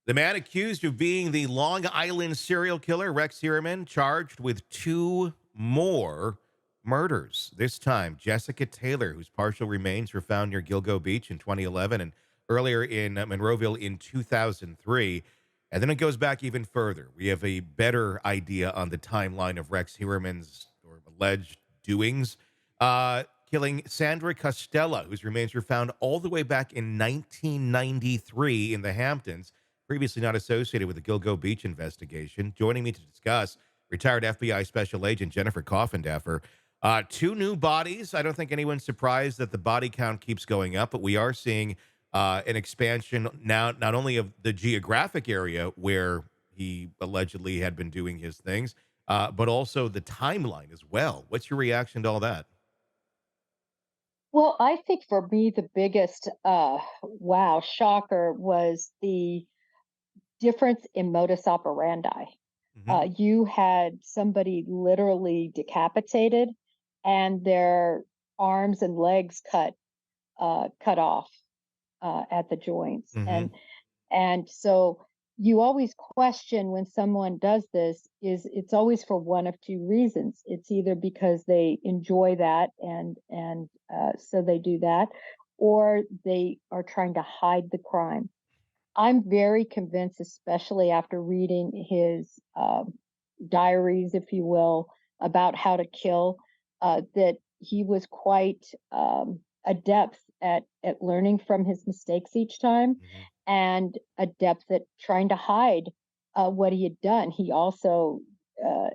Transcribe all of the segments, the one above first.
The man accused of being the Long Island serial killer, Rex Heuermann, charged with two more murders. This time, Jessica Taylor, whose partial remains were found near Gilgo Beach in 2011 and earlier in Monroeville in 2003. And then it goes back even further. We have a better idea on the timeline of Rex Heuermann's or alleged doings. Killing Sandra Costello, whose remains were found all the way back in 1993 in the Hamptons, previously not associated with the Gilgo Beach investigation. Joining me to discuss, retired FBI Special Agent Jennifer Coffindaffer. Two new bodies. I don't think anyone's surprised that the body count keeps going up, but we are seeing an expansion now, not only of the geographic area where he allegedly had been doing his things, but also the timeline as well. What's your reaction to all that? Well, I think for me, the biggest wow shocker was the difference in modus operandi. Hmm. You had somebody literally decapitated and their arms and legs cut off at the joints, Hmm. and so you always question when someone does this is it's always for one of two reasons. It's either because they enjoy that and so they do that, or they are trying to hide the crime. I'm very convinced, especially after reading his diaries, if you will, about how to kill, that he was quite adept at learning from his mistakes each time, Hmm. and adept at trying to hide what he had done. He also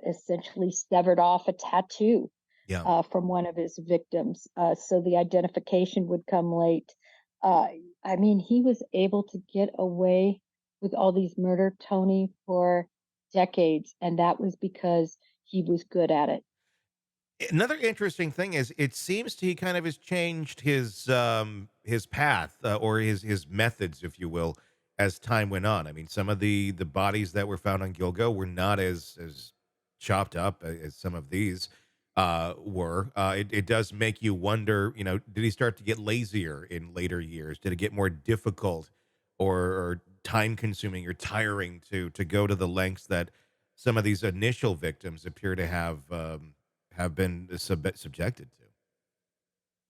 essentially severed off a tattoo Yeah. from one of his victims, so the identification would come late. Uh, I mean, he was able to get away with all these murder, Tony, for decades, and that was because he was good at it. Another interesting thing is it seems he kind of has changed his path or his methods, if you will, as time went on. I mean, some of the bodies that were found on Gilgo were not as chopped up as some of these were. It does make you wonder. Did he start to get lazier in later years? Did it get more difficult or time consuming or tiring to go to the lengths that some of these initial victims appear to have been subjected to.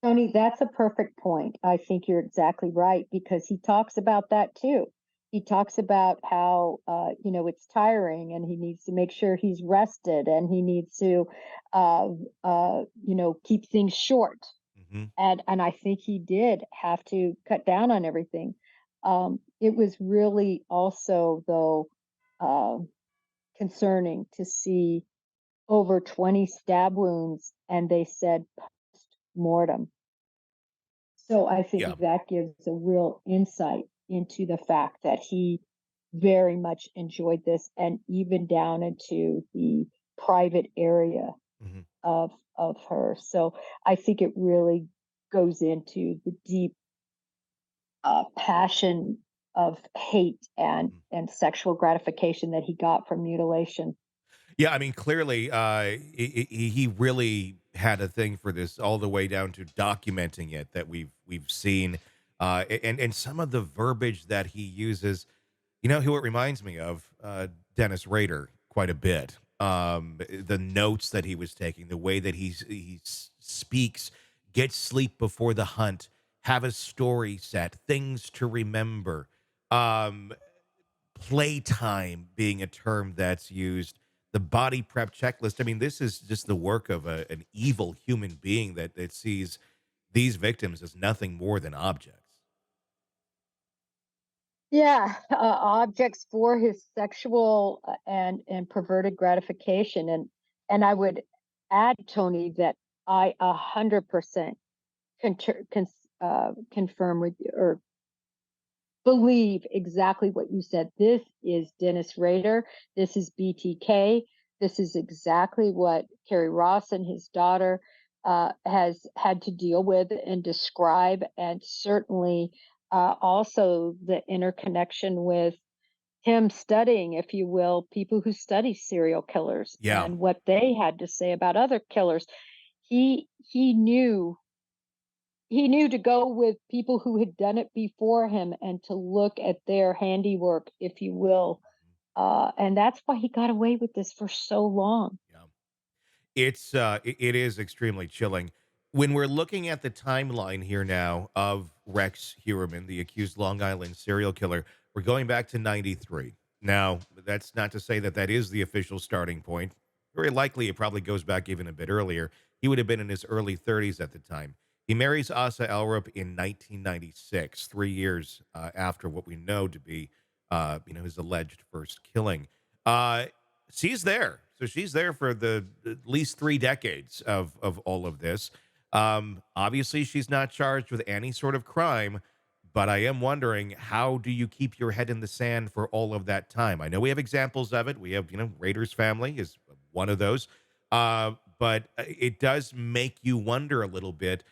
Tony, that's a perfect point. I think you're exactly right because he talks about that too. He talks about how it's tiring, and he needs to make sure he's rested, and he needs to keep things short. Mhm. And I think he did have to cut down on everything. It was really also though uh, concerning to see over 20 stab wounds, and they said mortem. So I Yeah. think that gives a real insight into the fact that he very much enjoyed this, and even down into the private area Mhm. of her. So I think it really goes into the deep passion of hate Mhm. and sexual gratification that he got from mutilation. Yeah, I mean, clearly, he really had a thing for this all the way down to documenting it that we've seen, and some of the verbiage that he uses. You know who it reminds me of? Dennis Rader quite a bit. The notes that he was taking, the way that speaks, get sleep before the hunt, have a story set, things to remember. Um, Playtime being a term that's used, the body prep checklist. I mean, this is just the work of an evil human being that sees these victims as nothing more than objects. Yeah, objects for his sexual and perverted gratification, and I would add, Tony, that I 100% confirm with you, or believe exactly what you said. This is Dennis Rader. This is BTK. This is exactly what Kerry Ross and his daughter has had to deal with and describe, and certainly also the interconnection with him studying, if you will, people who study serial killers Yeah. and what they had to say about other killers. He knew he knew to go with people who had done it before him and to look at their handiwork, if you will. And that's why he got away with this for so long. Yeah. It is extremely chilling. When we're looking at the timeline here now of Rex Heuermann, the accused Long Island serial killer, we're going back to 93. Now, that's not to say that that is the official starting point. Very likely it probably goes back even a bit earlier. He would have been in his early 30s at the time. He marries Asa Ellerup in 1996, 3 years after what we know to be, his alleged first killing. Uh, she's there. So she's there for the at least 3 decades of all of this. Obviously, she's not charged with any sort of crime, but I am wondering, how do you keep your head in the sand for all of that time? I know we have examples of it. We have, Rader's family is one of those. But it does make you wonder a little bit,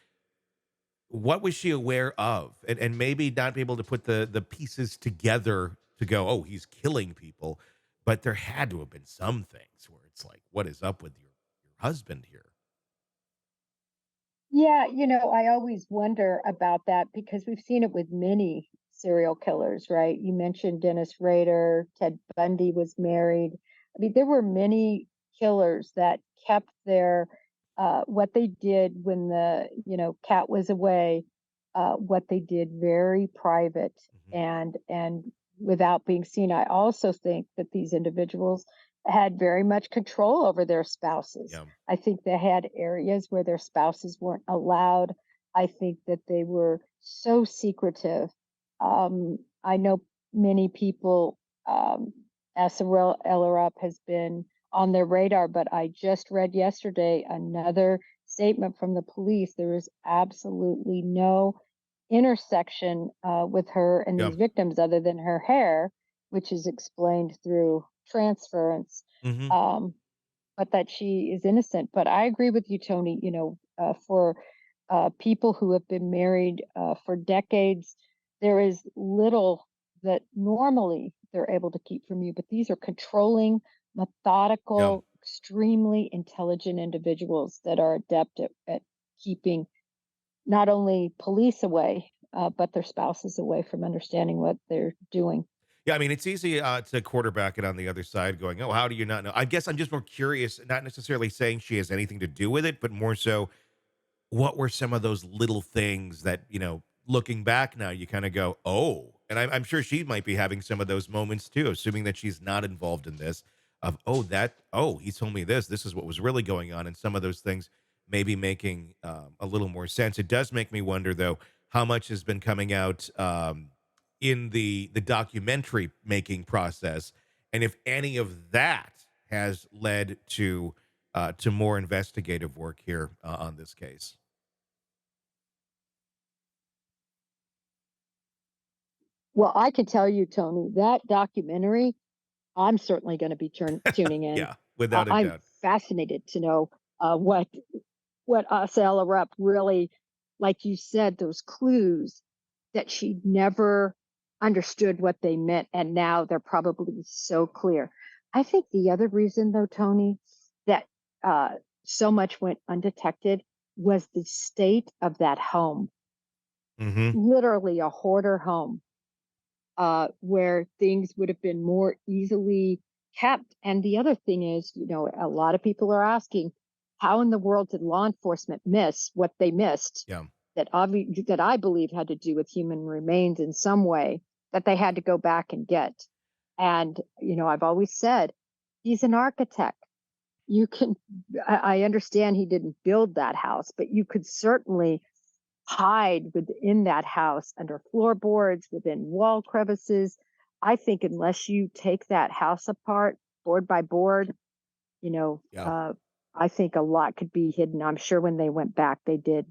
what was she aware of? And maybe not be able to put the pieces together to go, oh, he's killing people. But there had to have been some things where it's like, what is up with your husband here? Yeah, I always wonder about that because we've seen it with many serial killers, right? You mentioned Dennis Rader, Ted Bundy was married. I mean, there were many killers that kept their what they did when the, cat was away, what they did very private Hmm. and without being seen. I also think that these individuals had very much control over their spouses. Yeah. I think they had areas where their spouses weren't allowed. I think that they were so secretive. I know many people, Asa Ellerup has been on their radar, but I just read yesterday another statement from the police. There is absolutely no intersection with her and Yeah. these victims other than her hair, which is explained through transference. Hmm. Um, but that she is innocent. But I agree with you, Tony. For people who have been married for decades, there is little that normally they're able to keep from you. But these are controlling, Yeah. methodical, extremely intelligent individuals that are adept at keeping not only police away, but their spouses away from understanding what they're doing. Yeah, I mean, it's easy to quarterback it on the other side, going, "Oh, how do you not know?" I guess I'm just more curious, not necessarily saying she has anything to do with it, but more so, what were some of those little things that, looking back now, you kind of go, oh, and I'm sure she might be having some of those moments too, assuming that she's not involved in this, of, he told me this is what was really going on. And some of those things maybe making a little more sense. It does make me wonder, though, how much has been coming out in the documentary making process, and if any of that has led to more investigative work here on this case. Well, I can tell you, Tony, that documentary, I'm certainly going to be tuning in. Yeah, without a I'm doubt. fascinated to know what Asa Ellerup really, like you said, those clues that she never understood what they meant, and now they're probably so clear. I think the other reason, though, Tony, that uh, so much went undetected was the state of that home. Mhm. Literally a hoarder home where things would have been more easily kept. And the other thing is, a lot of people are asking, how in the world did law enforcement miss what they missed? Yeah. That I believe had to do with human remains in some way that they had to go back and get. And I've always said he's an architect. You can, I understand he didn't build that house, but you could certainly hide within that house under floorboards, within wall crevices. I think unless you take that house apart board by board, you know, Yeah. uh, I think a lot could be hidden. I'm sure when they went back, they did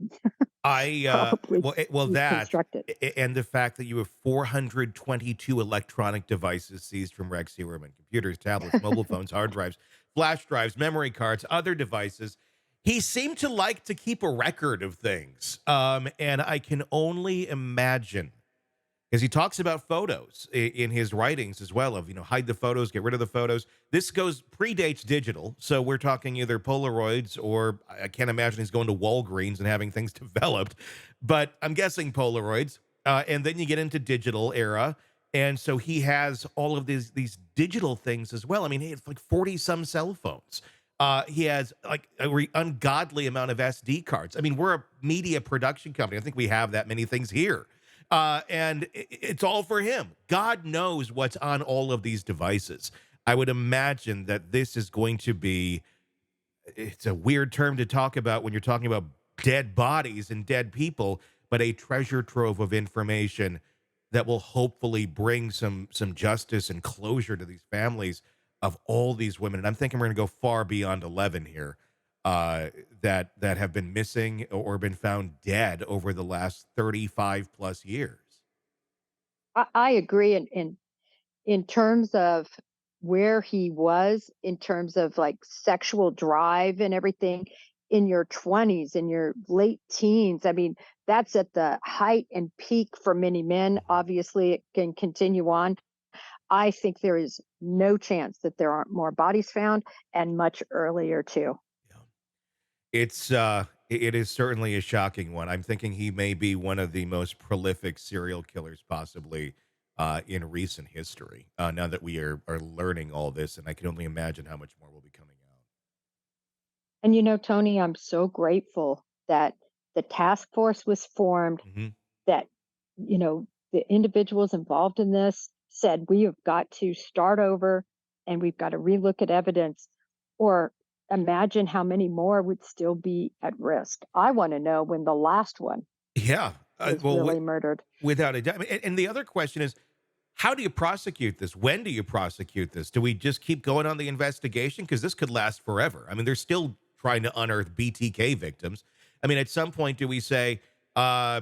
I probably well that reconstruct it. and the fact that you have 422 electronic devices seized from Rex Heuermann, computers, tablets, mobile phones, hard drives, flash drives, memory cards, other devices. He seemed to like to keep a record of things. And I can only imagine Because he talks about photos in his writings as well of, hide the photos, get rid of the photos. This predates digital. So we're talking either Polaroids or I can't imagine he's going to Walgreens and having things developed, but I'm guessing Polaroids. And then you get into digital era. And so he has all of these digital things as well. I mean, he has like 40 some cell phones. He has like ungodly amount of SD cards. I mean, we're a media production company. I think we have that many things here, and it's all for him. God knows what's on all of these devices. I would imagine that this is going to be, it's a weird term to talk about when you're talking about dead bodies and dead people, but a treasure trove of information that will hopefully bring some justice and closure to these families of all these women. And I'm thinking we're going to go far beyond 11 here, that have been missing or been found dead over the last 35 plus years. I agree in terms of where he was in terms of like sexual drive and everything in your 20s, in your late teens. I mean, that's at the height and peak for many men. Mhm. Obviously, it can continue on. I think there is no chance that there aren't more bodies found, and much earlier too. Yeah. It is certainly a shocking one. I'm thinking he may be one of the most prolific serial killers possibly in recent history. Now that we are learning all this, and I can only imagine how much more will be coming out. And Tony, I'm so grateful that the task force was formed, Hmm. that the individuals involved in this said we have got to start over and we've got to relook at evidence, or imagine how many more would still be at risk. I want to know when the last one Yeah. was Well, really murdered. without a doubt. I mean, and the other question is, how do you prosecute this? When do you prosecute this? Do we just keep going on the investigation? Because this could last forever. I mean, they're still trying to unearth BTK victims. I mean, at some point, do we say, uh,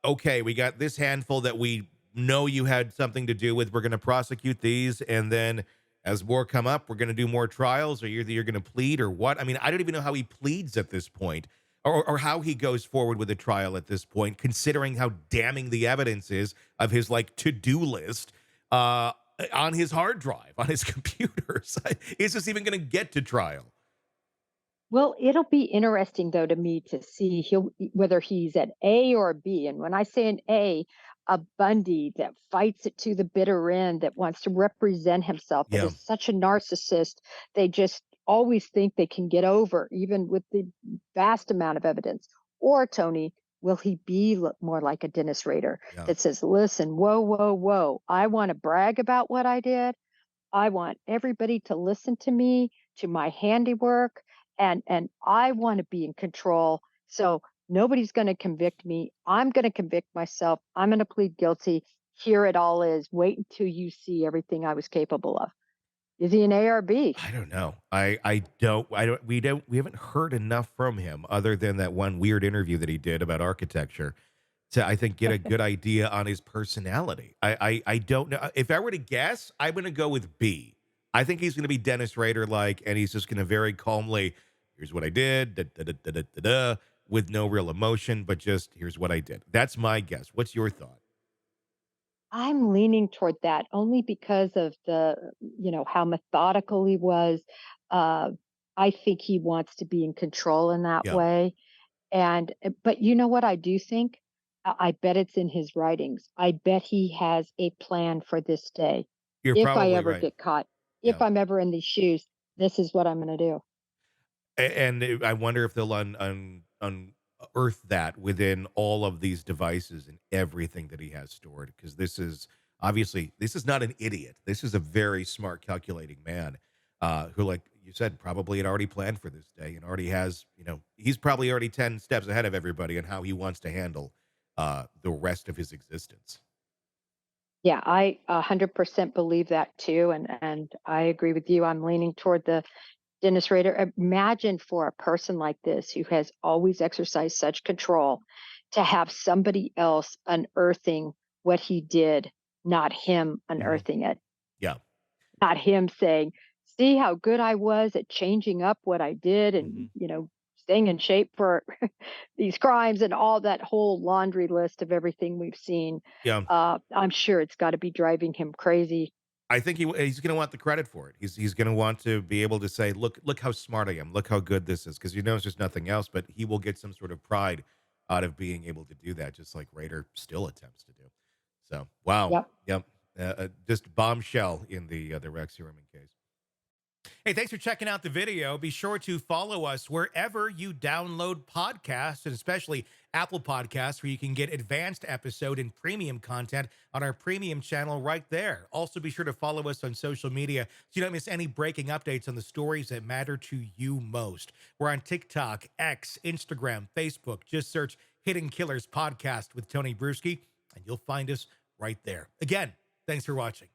okay, we got this handful that we know you had something to do with. We're going to prosecute these. And then as more come up, we're going to do more trials, or either you're going to plead or what? I mean, I don't even know how he pleads at this point, or how he goes forward with a trial at this point, considering how damning the evidence is of his like to-do list uh, on his hard drive, on his computers. Is this even going to get to trial? Well, it'll be interesting though to me to see whether he's at A or B. And when I say an a Bundy that fights it to the bitter end, that wants to represent himself, that Yeah. is such a narcissist, they just always think they can get over, even with the vast amount of evidence. Or Tony, will he be more like a Dennis Rader Yeah. that says, "Listen, whoa, whoa, whoa! I want to brag about what I did. I want everybody to listen to me, to my handiwork, and I want to be in control. So nobody's going to convict me. I'm going to convict myself. I'm going to plead guilty. Here it all is. Wait until you see everything I was capable of." Is he an A or B? I don't know. We haven't heard enough from him other than that one weird interview that he did about architecture to, I think, get a good idea on his personality. I don't know. If I were to guess, I'm going to go with B. I think he's going to be Dennis Rader like, and he's just going to very calmly, here's what I did, da, da, da, da, da, da, da, with no real emotion, but just here's what I did. That's my guess. What's your thought? I'm leaning toward that only because of how methodical he was. Uh, I think he wants to be in control in that Yeah, way. But you know what I do think? I bet it's in his writings. I bet he has a plan for this day. you're If I probably ever right. get caught, if Yeah. I'm ever in these shoes, this is what I'm going to do. I wonder if they'll unearth that within all of these devices and everything that he has stored. Because this is not an idiot. This is a very smart, calculating man who, like you said, probably had already planned for this day and already has. He's probably already 10 steps ahead of everybody on how he wants to handle the rest of his existence. Yeah, I 100% believe that too, and I agree with you. I'm leaning toward the Dennis Rader. Imagine for a person like this who has always exercised such control to have somebody else unearthing what he did, not him Mhm. unearthing it, Yeah. not him saying, "See how good I was at changing up what I did," and Hmm. staying in shape for these crimes and all that whole laundry list of everything we've seen. Yeah. I'm sure it's got to be driving him crazy. I think he's going to want the credit for it. He's going to want to be able to say, look how smart I am. Look how good this is. Because he knows there's nothing else, but he will get some sort of pride out of being able to do that, just like Rader still attempts to do. So, wow. Yep. Yep. Just bombshell in the Rex Heuermann case. Hey, thanks for checking out the video. Be sure to follow us wherever you download podcasts, and especially Apple Podcasts, where you can get advanced episode and premium content on our premium channel right there. Also, be sure to follow us on social media so you don't miss any breaking updates on the stories that matter to you most. We're on TikTok, X, Instagram, Facebook. Just search Hidden Killers Podcast with Tony Bruschi, and you'll find us right there. Again, thanks for watching.